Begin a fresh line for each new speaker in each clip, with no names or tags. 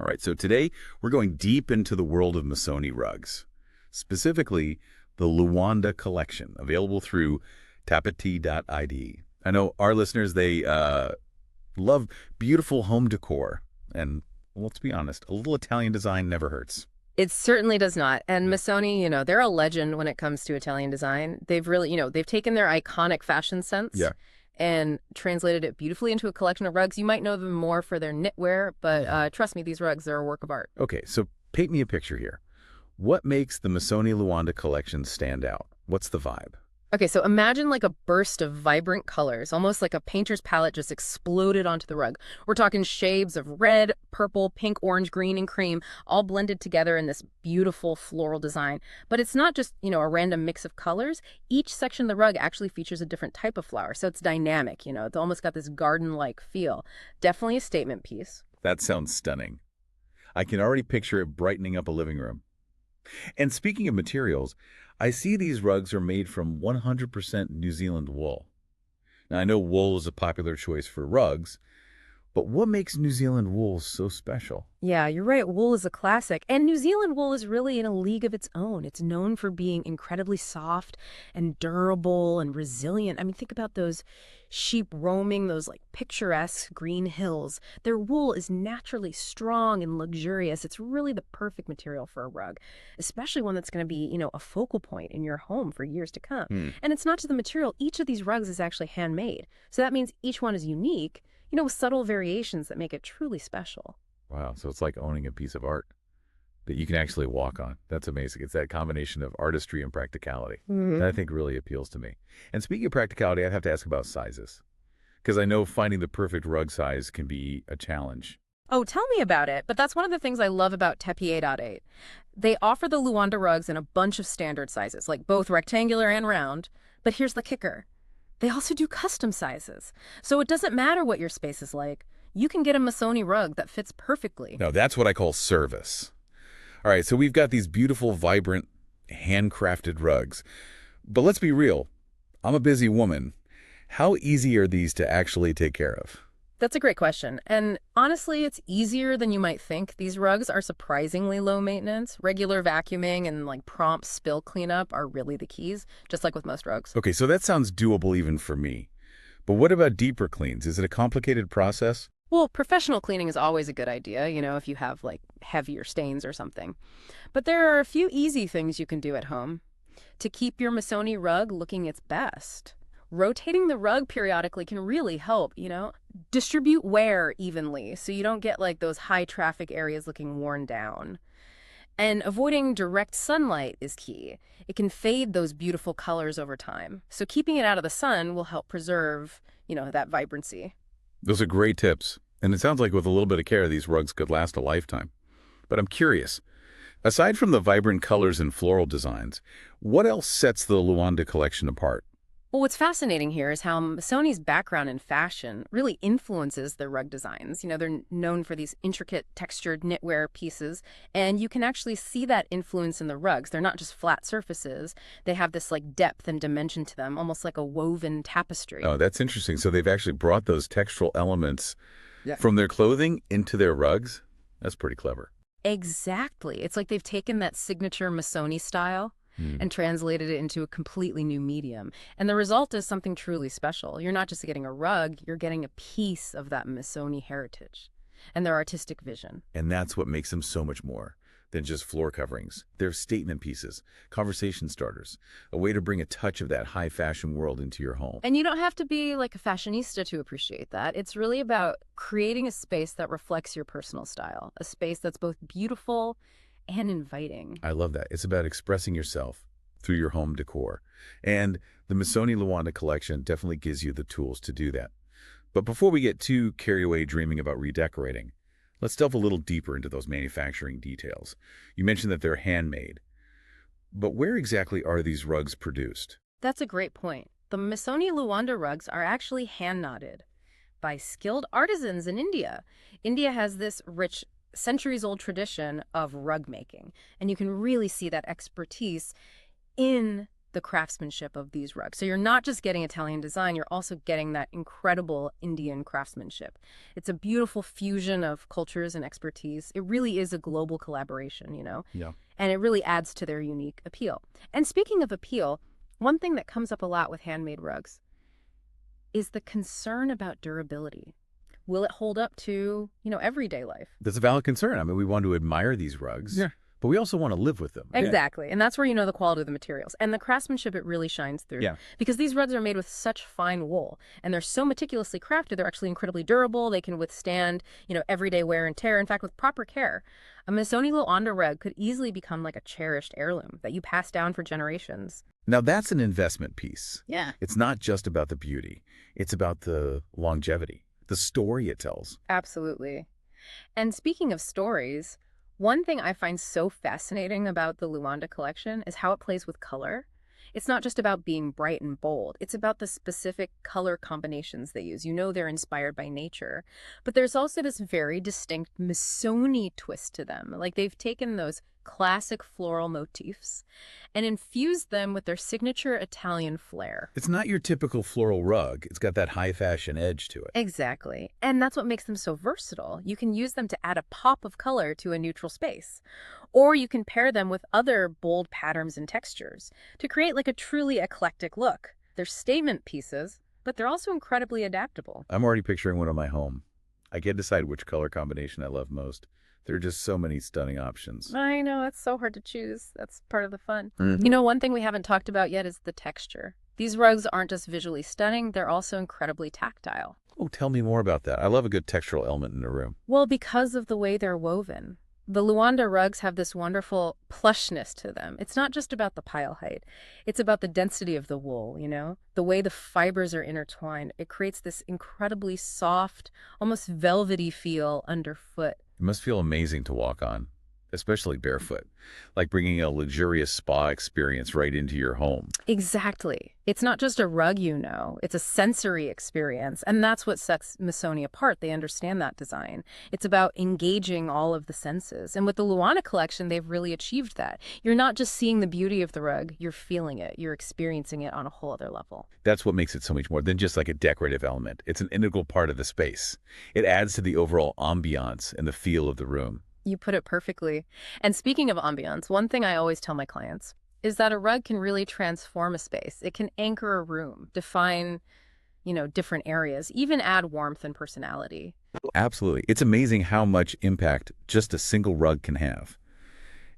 All right, so today we're going deep into the world of Missoni rugs, specifically the Luanda collection, available through Tappeti.it. I know our listeners, they love beautiful home decor, and let's be honest, a little Italian design never hurts.
It certainly does not. And Missoni, they're a legend when it comes to Italian design. They've really, they've taken their iconic fashion sense
Yeah.
and translated it beautifully into a collection of rugs. You might know them more for their knitwear, but trust me, these rugs are a work of art.
Okay, so paint me a picture here. What makes the Missoni Luanda collection stand out? What's the vibe?
Okay, so imagine like a burst of vibrant colors, almost like a painter's palette just exploded onto the rug. We're talking shades of red, purple, pink, orange, green, and cream, all blended together in this beautiful floral design. But it's not just, a random mix of colors. Each section of the rug actually features a different type of flower, so it's dynamic, It's almost got this garden-like feel. Definitely a statement piece.
That sounds stunning. I can already picture it brightening up a living room. And speaking of materials, I see these rugs are made from 100% New Zealand wool. Now, I know wool is a popular choice for rugs, but what makes New Zealand wool so special?
Yeah, you're right. Wool is a classic. And New Zealand wool is really in a league of its own. It's known for being incredibly soft and durable and resilient. I mean, think about those sheep roaming those picturesque green hills. Their wool is naturally strong and luxurious. It's really the perfect material for a rug, especially one that's going to be, a focal point in your home for years to come. And it's not just the material. Each of these rugs is actually handmade. So that means each one is unique, with subtle variations that make it truly special.
Wow, so it's like owning a piece of art that you can actually walk on. That's amazing. It's that combination of artistry and practicality that I think really appeals to me. And speaking of practicality, I'd have to ask about sizes, because I know finding the perfect rug size can be a challenge.
Oh, tell me about it. But that's one of the things I love about Tappeti.it. They offer the Luanda rugs in a bunch of standard sizes, like both rectangular and round. But here's the kicker. They also do custom sizes. So it doesn't matter what your space is like. You can get a Missoni rug that fits perfectly.
Now, that's what I call service. All right, so we've got these beautiful, vibrant, handcrafted rugs. But let's be real. I'm a busy woman. How easy are these to actually take care of?
That's a great question. And honestly, it's easier than you might think. These rugs are surprisingly low maintenance. Regular vacuuming and prompt spill cleanup are really the keys, just like with most rugs.
Okay, so that sounds doable even for me. But what about deeper cleans? Is it a complicated process?
Well, professional cleaning is always a good idea, if you have heavier stains or something. But there are a few easy things you can do at home to keep your Missoni rug looking its best. Rotating the rug periodically can really help, Distribute wear evenly so you don't get those high traffic areas looking worn down. And avoiding direct sunlight is key. It can fade those beautiful colors over time. So keeping it out of the sun will help preserve, that vibrancy.
Those are great tips. And it sounds like with a little bit of care, these rugs could last a lifetime. But I'm curious, aside from the vibrant colors and floral designs, what else sets the Luanda collection apart?
Well, what's fascinating here is how Missoni's background in fashion really influences their rug designs. They're known for these intricate textured knitwear pieces, and you can actually see that influence in the rugs. They're not just flat surfaces. They have this depth and dimension to them, almost like a woven tapestry.
Oh, that's interesting. So they've actually brought those textural elements from their clothing into their rugs? That's pretty clever.
Exactly. It's like they've taken that signature Missoni style and translated it into a completely new medium. And the result is something truly special. You're not just getting a rug, you're getting a piece of that Missoni heritage and their artistic vision.
And that's what makes them so much more than just floor coverings. They're statement pieces, conversation starters, a way to bring a touch of that high fashion world into your home.
And you don't have to be a fashionista to appreciate that. It's really about creating a space that reflects your personal style, a space that's both beautiful and inviting.
I love that. It's about expressing yourself through your home decor. And the Missoni Luanda collection definitely gives you the tools to do that. But before we get too carried away dreaming about redecorating, let's delve a little deeper into those manufacturing details. You mentioned that they're handmade. But where exactly are these rugs produced?
That's a great point. The Missoni Luanda rugs are actually hand-knotted by skilled artisans in India. India has this rich centuries-old tradition of rug making, and you can really see that expertise in the craftsmanship of these rugs. So you're not just getting Italian design, you're also getting that incredible Indian craftsmanship. It's a beautiful fusion of cultures and expertise. It really is a global collaboration,
Yeah.
and it really adds to their unique appeal. And speaking of appeal, one thing that comes up a lot with handmade rugs is the concern about durability. Will it hold up to, everyday life?
That's a valid concern. I mean, we want to admire these rugs, but we also want to live with them.
Exactly. And that's where you know the quality of the materials. And the craftsmanship, it really shines through.
Yeah.
Because these rugs are made with such fine wool, and they're so meticulously crafted, they're actually incredibly durable. They can withstand, everyday wear and tear. In fact, with proper care, a Missoni Luanda rug could easily become like a cherished heirloom that you pass down for generations.
Now, that's an investment piece.
Yeah.
It's not just about the beauty. It's about the longevity, the story it tells.
Absolutely. And speaking of stories, one thing I find so fascinating about the Luanda collection is how it plays with color. It's not just about being bright and bold. It's about the specific color combinations they use. They're inspired by nature. But there's also this very distinct Missoni twist to them. Like they've taken those classic floral motifs and infused them with their signature Italian flair.
It's not your typical floral rug. It's got that high fashion edge to it.
Exactly. And that's what makes them so versatile. You can use them to add a pop of color to a neutral space. Or you can pair them with other bold patterns and textures to create like a truly eclectic look. They're statement pieces, but they're also incredibly adaptable.
I'm already picturing one in my home. I can't decide which color combination I love most. There are just so many stunning options.
I know, it's so hard to choose. That's part of the fun.
Mm-hmm.
One thing we haven't talked about yet is the texture. These rugs aren't just visually stunning, they're also incredibly tactile.
Oh, tell me more about that. I love a good textural element in a room.
Well, because of the way they're woven. The Luanda rugs have this wonderful plushness to them. It's not just about the pile height. It's about the density of the wool, the way the fibers are intertwined. It creates this incredibly soft, almost velvety feel underfoot.
It must feel amazing to walk on, especially barefoot, like bringing a luxurious spa experience right into your home.
Exactly. It's not just a rug, it's a sensory experience. And that's what sets Missoni apart. They understand that design. It's about engaging all of the senses. And with the Luanda collection, they've really achieved that. You're not just seeing the beauty of the rug, you're feeling it. You're experiencing it on a whole other level.
That's what makes it so much more than just like a decorative element. It's an integral part of the space. It adds to the overall ambiance and the feel of the room.
You put it perfectly. And speaking of ambiance, one thing I always tell my clients is that a rug can really transform a space. It can anchor a room, define, different areas, even add warmth and personality.
Absolutely. It's amazing how much impact just a single rug can have.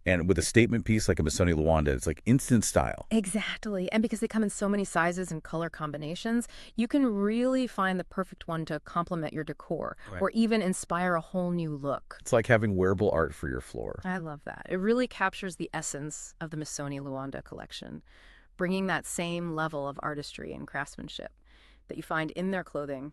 And with a statement piece like a Missoni Luanda, it's like instant style.
Exactly. And because they come in so many sizes and color combinations, you can really find the perfect one to complement your decor or even inspire a whole new look.
It's like having wearable art for your floor.
I love that. It really captures the essence of the Missoni Luanda collection, bringing that same level of artistry and craftsmanship that you find in their clothing,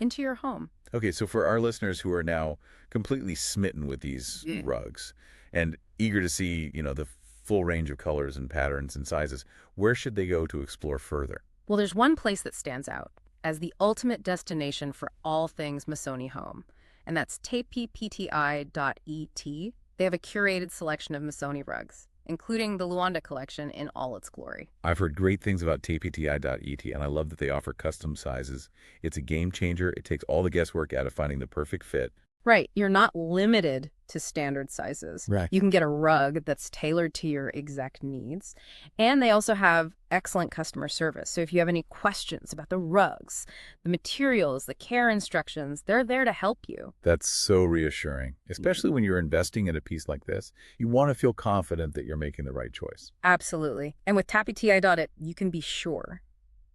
into your home.
Okay, so for our listeners who are now completely smitten with these rugs and eager to see, the full range of colors and patterns and sizes, where should they go to explore further?
Well, there's one place that stands out as the ultimate destination for all things Missoni Home, and that's Tappeti.it. They have a curated selection of Missoni rugs, including the Luanda collection in all its glory.
I've heard great things about Tappeti.it, and I love that they offer custom sizes. It's a game changer. It takes all the guesswork out of finding the perfect fit.
Right. You're not limited to standard sizes.
Right.
You can get a rug that's tailored to your exact needs. And they also have excellent customer service. So if you have any questions about the rugs, the materials, the care instructions, they're there to help you.
That's so reassuring, especially when you're investing in a piece like this. You want to feel confident that you're making the right choice.
Absolutely. And with Tappeti.it, you can be sure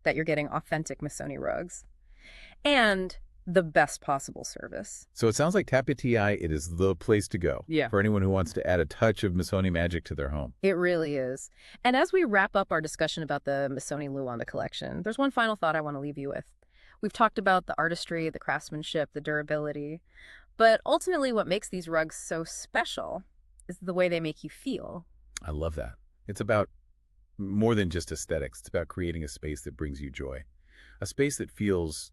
that you're getting authentic Missoni rugs and the best possible service.
So it sounds like Tappeti.it, it is the place to go for anyone who wants to add a touch of Missoni magic to their home.
It really is. And as we wrap up our discussion about the Missoni Luanda collection, there's one final thought I want to leave you with. We've talked about the artistry, the craftsmanship, the durability, but ultimately what makes these rugs so special is the way they make you feel.
I love that. It's about more than just aesthetics. It's about creating a space that brings you joy, a space that feels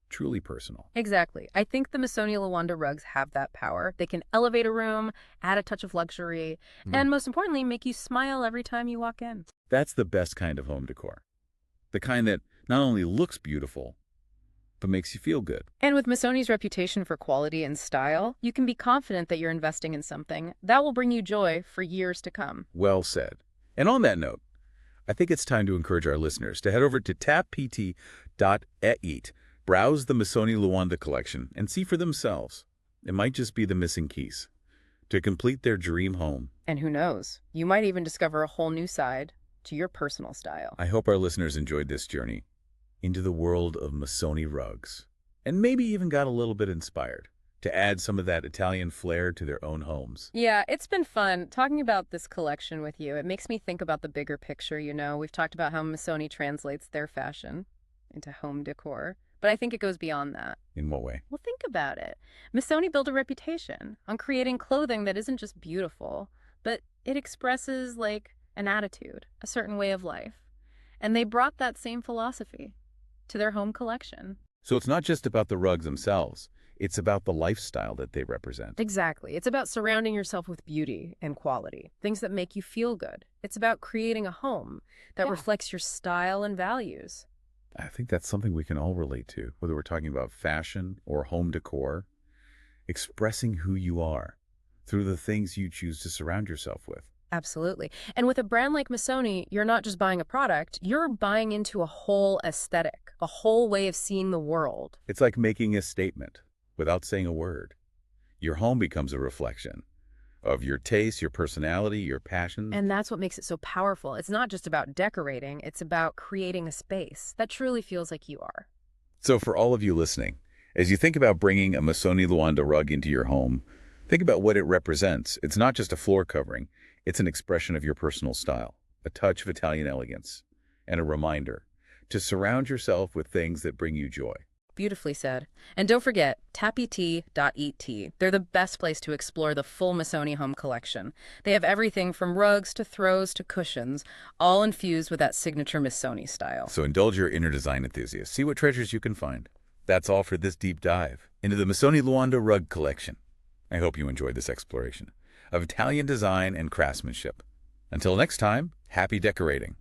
truly personal.
Exactly. I think the Missoni Luanda rugs have that power. They can elevate a room, add a touch of luxury, and most importantly, make you smile every time you walk in.
That's the best kind of home decor. The kind that not only looks beautiful, but makes you feel good.
And with Missoni's reputation for quality and style, you can be confident that you're investing in something that will bring you joy for years to come.
Well said. And on that note, I think it's time to encourage our listeners to head over to Tappeti.it, browse the Missoni Luanda collection, and see for themselves. It might just be the missing piece to complete their dream home.
And who knows, you might even discover a whole new side to your personal style.
I hope our listeners enjoyed this journey into the world of Missoni rugs, and maybe even got a little bit inspired to add some of that Italian flair to their own homes.
Yeah, it's been fun talking about this collection with you. It makes me think about the bigger picture, you know. We've talked about how Missoni translates their fashion into home decor, but I think it goes beyond that.
In what way?
Well, think about it. Missoni built a reputation on creating clothing that isn't just beautiful, but it expresses, like, an attitude, a certain way of life. And they brought that same philosophy to their home collection.
So it's not just about the rugs themselves. It's about the lifestyle that they represent.
Exactly. It's about surrounding yourself with beauty and quality, things that make you feel good. It's about creating a home that reflects your style and values.
I think that's something we can all relate to, whether we're talking about fashion or home decor. Expressing who you are through the things you choose to surround yourself with.
Absolutely. And with a brand like Missoni, you're not just buying a product, you're buying into a whole aesthetic, a whole way of seeing the world.
It's like making a statement without saying a word. Your home becomes a reflection of your taste, your personality, your passions.
And that's what makes it so powerful. It's not just about decorating, it's about creating a space that truly feels like you are.
So for all of you listening, as you think about bringing a Missoni Luanda rug into your home, think about what it represents. It's not just a floor covering. It's an expression of your personal style, a touch of Italian elegance, and a reminder to surround yourself with things that bring you joy.
Beautifully said. And don't forget, Tappeti.it. They're the best place to explore the full Missoni Home collection. They have everything from rugs to throws to cushions, all infused with that signature Missoni style.
So indulge your inner design enthusiast. See what treasures you can find. That's all for this deep dive into the Missoni Luanda rug collection. I hope you enjoyed this exploration of Italian design and craftsmanship. Until next time, happy decorating.